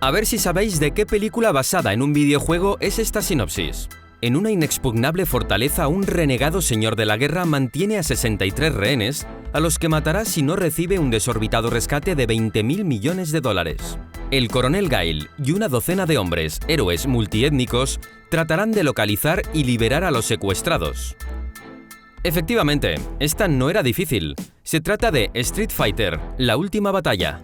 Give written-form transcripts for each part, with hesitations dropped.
A ver si sabéis de qué película basada en un videojuego es esta sinopsis. En una inexpugnable fortaleza, un renegado señor de la guerra mantiene a 63 rehenes, a los que matará si no recibe un desorbitado rescate de 20.000 millones de dólares. El coronel Gail y una docena de hombres, héroes multiétnicos, tratarán de localizar y liberar a los secuestrados. Efectivamente, esta no era difícil. Se trata de Street Fighter, la última batalla.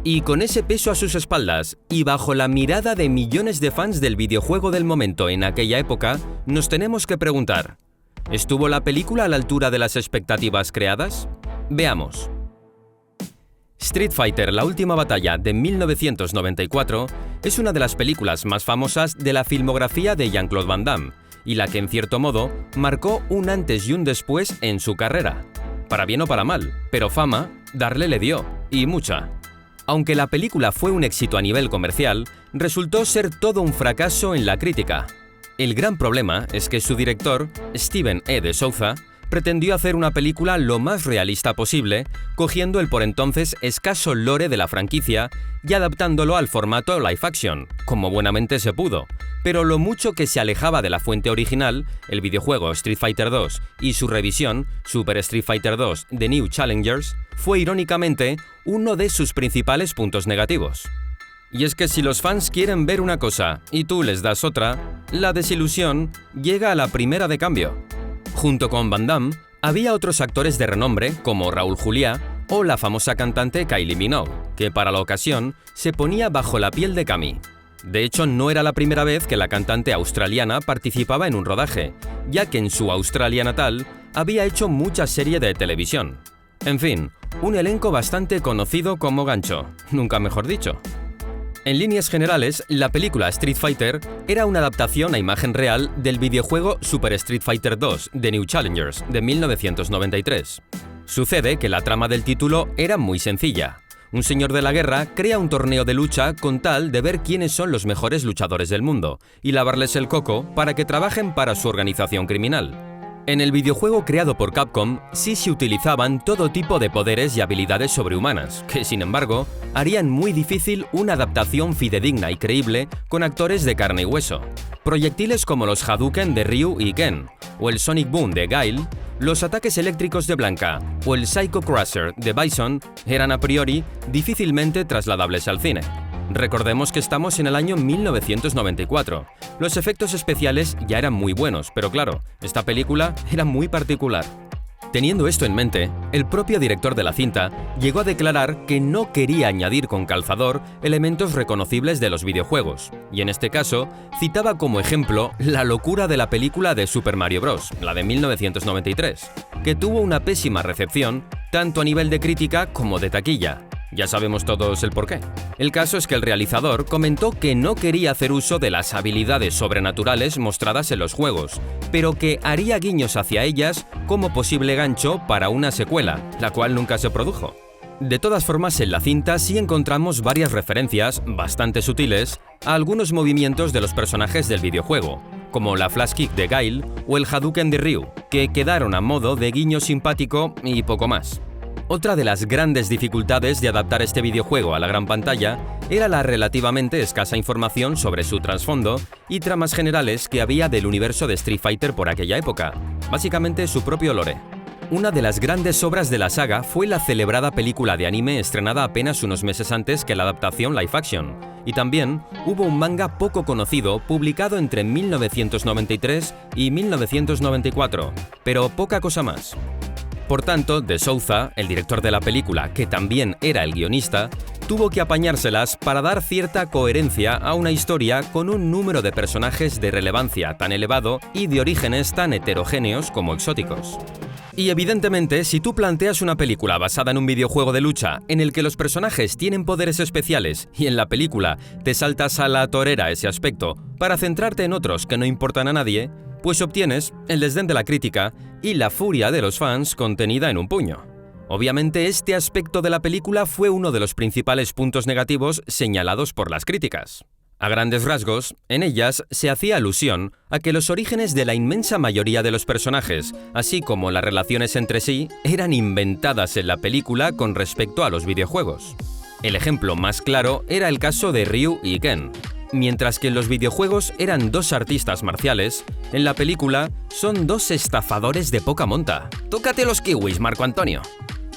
Y con ese peso a sus espaldas, y bajo la mirada de millones de fans del videojuego del momento en aquella época, nos tenemos que preguntar: ¿estuvo la película a la altura de las expectativas creadas? Veamos. Street Fighter, la última batalla de 1994 es una de las películas más famosas de la filmografía de Jean-Claude Van Damme, y la que en cierto modo marcó un antes y un después en su carrera. Para bien o para mal, pero fama, darle le dio, y mucha. Aunque la película fue un éxito a nivel comercial, resultó ser todo un fracaso en la crítica. El gran problema es que su director, Steven E. de Souza, pretendió hacer una película lo más realista posible, cogiendo el por entonces escaso lore de la franquicia y adaptándolo al formato live action, como buenamente se pudo, pero lo mucho que se alejaba de la fuente original, el videojuego Street Fighter 2 y su revisión, Super Street Fighter 2 The New Challengers, fue irónicamente uno de sus principales puntos negativos. Y es que si los fans quieren ver una cosa y tú les das otra, la desilusión llega a la primera de cambio. Junto con Van Damme, había otros actores de renombre como Raúl Juliá o la famosa cantante Kylie Minogue, que para la ocasión se ponía bajo la piel de Cammy. De hecho, no era la primera vez que la cantante australiana participaba en un rodaje, ya que en su Australia natal había hecho mucha serie de televisión. En fin, un elenco bastante conocido como gancho, nunca mejor dicho. En líneas generales, la película Street Fighter era una adaptación a imagen real del videojuego Super Street Fighter 2 The New Challengers de 1993. Sucede que la trama del título era muy sencilla. Un señor de la guerra crea un torneo de lucha con tal de ver quiénes son los mejores luchadores del mundo y lavarles el coco para que trabajen para su organización criminal. En el videojuego creado por Capcom sí se utilizaban todo tipo de poderes y habilidades sobrehumanas, que sin embargo harían muy difícil una adaptación fidedigna y creíble con actores de carne y hueso. Proyectiles como los Hadouken de Ryu y Ken, o el Sonic Boom de Gail, los ataques eléctricos de Blanca o el Psycho Crusher de Bison eran a priori difícilmente trasladables al cine. Recordemos que estamos en el año 1994. Los efectos especiales ya eran muy buenos, pero claro, esta película era muy particular. Teniendo esto en mente, el propio director de la cinta llegó a declarar que no quería añadir con calzador elementos reconocibles de los videojuegos, y en este caso citaba como ejemplo la locura de la película de Super Mario Bros., la de 1993, que tuvo una pésima recepción tanto a nivel de crítica como de taquilla. Ya sabemos todos el porqué. El caso es que el realizador comentó que no quería hacer uso de las habilidades sobrenaturales mostradas en los juegos, pero que haría guiños hacia ellas como posible gancho para una secuela, la cual nunca se produjo. De todas formas, en la cinta sí encontramos varias referencias, bastante sutiles, a algunos movimientos de los personajes del videojuego, como la Flash Kick de Gail o el Hadouken de Ryu, que quedaron a modo de guiño simpático y poco más. Otra de las grandes dificultades de adaptar este videojuego a la gran pantalla era la relativamente escasa información sobre su trasfondo y tramas generales que había del universo de Street Fighter por aquella época, básicamente su propio lore. Una de las grandes obras de la saga fue la celebrada película de anime estrenada apenas unos meses antes que la adaptación live action, y también hubo un manga poco conocido publicado entre 1993 y 1994, pero poca cosa más. Por tanto, de Souza, el director de la película, que también era el guionista, tuvo que apañárselas para dar cierta coherencia a una historia con un número de personajes de relevancia tan elevado y de orígenes tan heterogéneos como exóticos. Y evidentemente, si tú planteas una película basada en un videojuego de lucha en el que los personajes tienen poderes especiales y en la película te saltas a la torera ese aspecto para centrarte en otros que no importan a nadie, pues obtienes el desdén de la crítica y la furia de los fans contenida en un puño. Obviamente, este aspecto de la película fue uno de los principales puntos negativos señalados por las críticas. A grandes rasgos, en ellas se hacía alusión a que los orígenes de la inmensa mayoría de los personajes, así como las relaciones entre sí, eran inventadas en la película con respecto a los videojuegos. El ejemplo más claro era el caso de Ryu y Ken. Mientras que en los videojuegos eran dos artistas marciales, en la película son dos estafadores de poca monta. ¡Tócate los kiwis, Marco Antonio!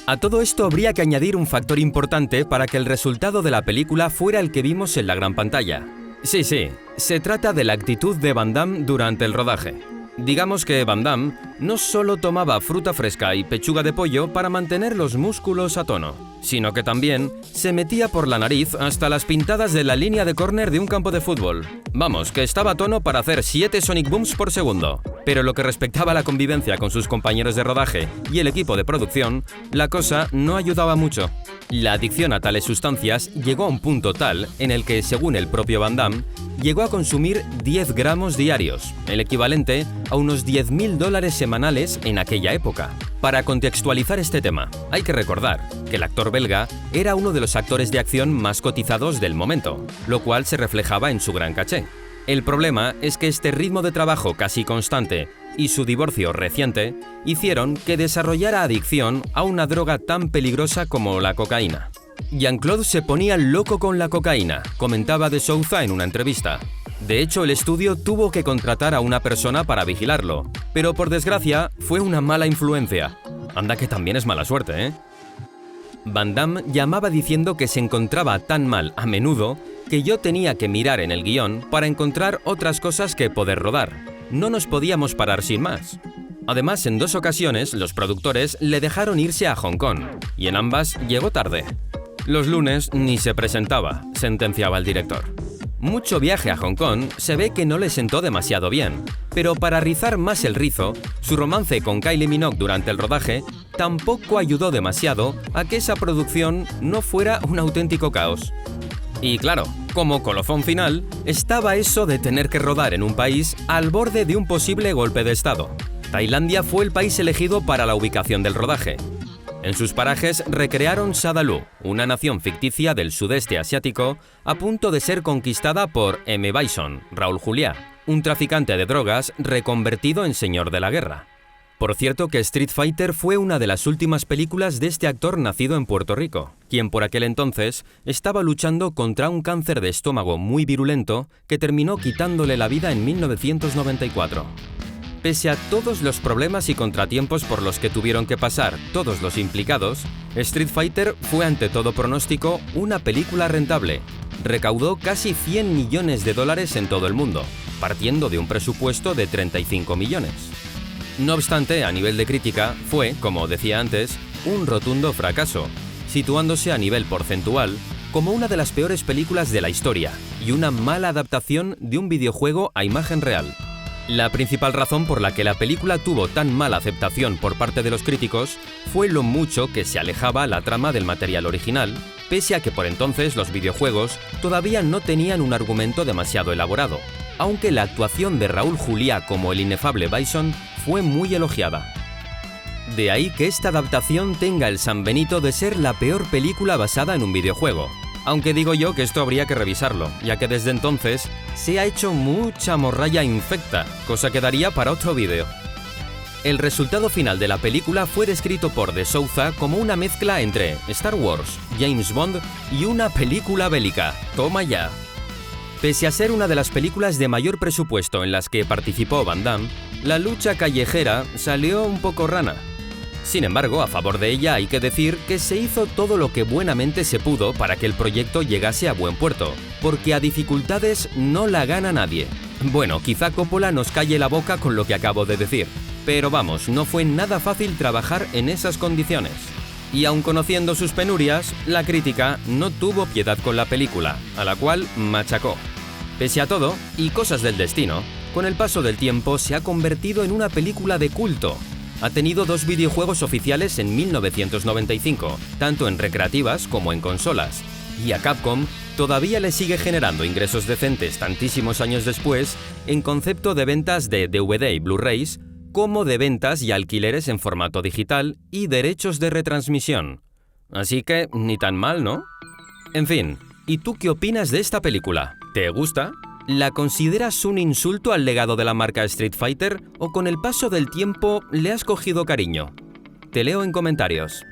A todo esto habría que añadir un factor importante para que el resultado de la película fuera el que vimos en la gran pantalla. Sí, se trata de la actitud de Van Damme durante el rodaje. Digamos que Van Damme no solo tomaba fruta fresca y pechuga de pollo para mantener los músculos a tono, sino que también se metía por la nariz hasta las pintadas de la línea de córner de un campo de fútbol. Vamos, que estaba a tono para hacer 7 Sonic Booms por segundo. Pero lo que respectaba a la convivencia con sus compañeros de rodaje y el equipo de producción, la cosa no ayudaba mucho. La adicción a tales sustancias llegó a un punto tal en el que, según el propio Van Damme, llegó a consumir 10 gramos diarios, el equivalente a unos $10.000 semanales en aquella época. Para contextualizar este tema, hay que recordar que el actor belga era uno de los actores de acción más cotizados del momento, lo cual se reflejaba en su gran caché. El problema es que este ritmo de trabajo casi constante y su divorcio reciente hicieron que desarrollara adicción a una droga tan peligrosa como la cocaína. Jean-Claude se ponía loco con la cocaína, comentaba de Souza en una entrevista. De hecho, el estudio tuvo que contratar a una persona para vigilarlo, pero por desgracia fue una mala influencia. Anda que también es mala suerte, ¿eh? Van Damme llamaba diciendo que se encontraba tan mal a menudo que yo tenía que mirar en el guión para encontrar otras cosas que poder rodar. No nos podíamos parar sin más. Además, en 2 ocasiones, los productores le dejaron irse a Hong Kong, y en ambas llegó tarde. Los lunes ni se presentaba, sentenciaba el director. Mucho viaje a Hong Kong se ve que no le sentó demasiado bien, pero para rizar más el rizo, su romance con Kylie Minogue durante el rodaje tampoco ayudó demasiado a que esa producción no fuera un auténtico caos. Y claro, como colofón final, estaba eso de tener que rodar en un país al borde de un posible golpe de estado. Tailandia fue el país elegido para la ubicación del rodaje. En sus parajes recrearon Shadaloo, una nación ficticia del sudeste asiático a punto de ser conquistada por M. Bison, Raúl Juliá, un traficante de drogas reconvertido en señor de la guerra. Por cierto que Street Fighter fue una de las últimas películas de este actor nacido en Puerto Rico, quien por aquel entonces estaba luchando contra un cáncer de estómago muy virulento que terminó quitándole la vida en 1994. Pese a todos los problemas y contratiempos por los que tuvieron que pasar todos los implicados, Street Fighter fue ante todo pronóstico una película rentable. Recaudó casi $100 millones en todo el mundo, partiendo de un presupuesto de 35 millones. No obstante, a nivel de crítica, fue, como decía antes, un rotundo fracaso, situándose a nivel porcentual como una de las peores películas de la historia y una mala adaptación de un videojuego a imagen real. La principal razón por la que la película tuvo tan mala aceptación por parte de los críticos fue lo mucho que se alejaba la trama del material original, pese a que por entonces los videojuegos todavía no tenían un argumento demasiado elaborado, aunque la actuación de Raúl Juliá como el inefable Bison fue muy elogiada. De ahí que esta adaptación tenga el San Benito de ser la peor película basada en un videojuego. Aunque digo yo que esto habría que revisarlo, ya que desde entonces se ha hecho mucha morralla infecta, cosa que daría para otro vídeo. El resultado final de la película fue descrito por De Souza como una mezcla entre Star Wars, James Bond y una película bélica. ¡Toma ya! Pese a ser una de las películas de mayor presupuesto en las que participó Van Damme, la lucha callejera salió un poco rana. Sin embargo, a favor de ella hay que decir que se hizo todo lo que buenamente se pudo para que el proyecto llegase a buen puerto, porque a dificultades no la gana nadie. Bueno, quizá Coppola nos calle la boca con lo que acabo de decir, pero vamos, no fue nada fácil trabajar en esas condiciones. Y aun conociendo sus penurias, la crítica no tuvo piedad con la película, a la cual machacó. Pese a todo, y cosas del destino, con el paso del tiempo se ha convertido en una película de culto. Ha tenido 2 videojuegos oficiales en 1995, tanto en recreativas como en consolas, y a Capcom todavía le sigue generando ingresos decentes tantísimos años después en concepto de ventas de DVD y Blu-rays, como de ventas y alquileres en formato digital y derechos de retransmisión. Así que ni tan mal, ¿no? En fin, ¿y tú qué opinas de esta película? ¿Te gusta? ¿La consideras un insulto al legado de la marca Street Fighter o con el paso del tiempo le has cogido cariño? Te leo en comentarios.